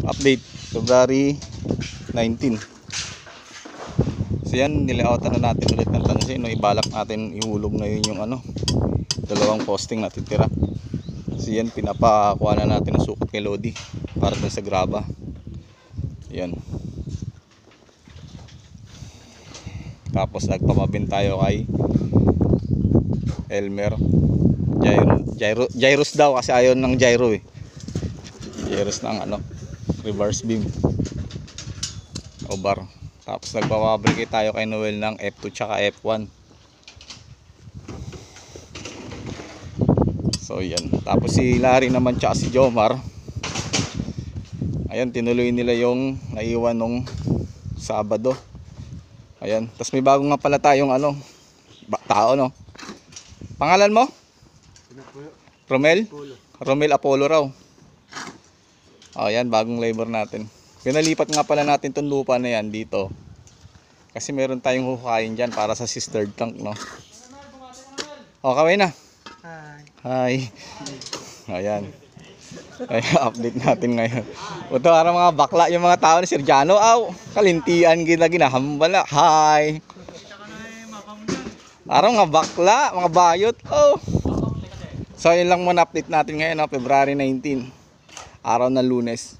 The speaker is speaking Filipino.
Update February 19. So yan, nilayoutan na natin ulit ng tansin, no? Ibalak natin ihulog ngayon yung dalawang posting na titira. So yan, pinapakuha na natin ang sukat kay Lodi para dun sa graba. Yan. Tapos nagpamabin tayo kay Elmer. Gyros daw kasi ayaw ng gyro eh. Gyros ng reverse beam o bar. Tapos nagpapabricate tayo kay Noel ng F2 tsaka F1. So yan. Tapos si Larry naman tsaka si Jomar, ayan, tinuloy nila yung naiwan nung Sabado. Ayan. Tapos may bago nga pala tayong tao, no? Pangalan mo? Romel? Romel Apollo raw. Ayan, bagong labor natin. Pinalipat nga pala natin tong lupa na yan dito. Kasi meron tayong hukayin dyan para sa sister tank, no? O, kaway na. Hi. Ayan. Ay, update natin ngayon. Ito, para mga bakla yung mga tao ni Sir Jano. Aw, kalintian ginahambala. Hi. Araw mga bakla, mga bayot. Oh. So, yun lang muna update natin ngayon, no? February 19. Araw ng Lunes.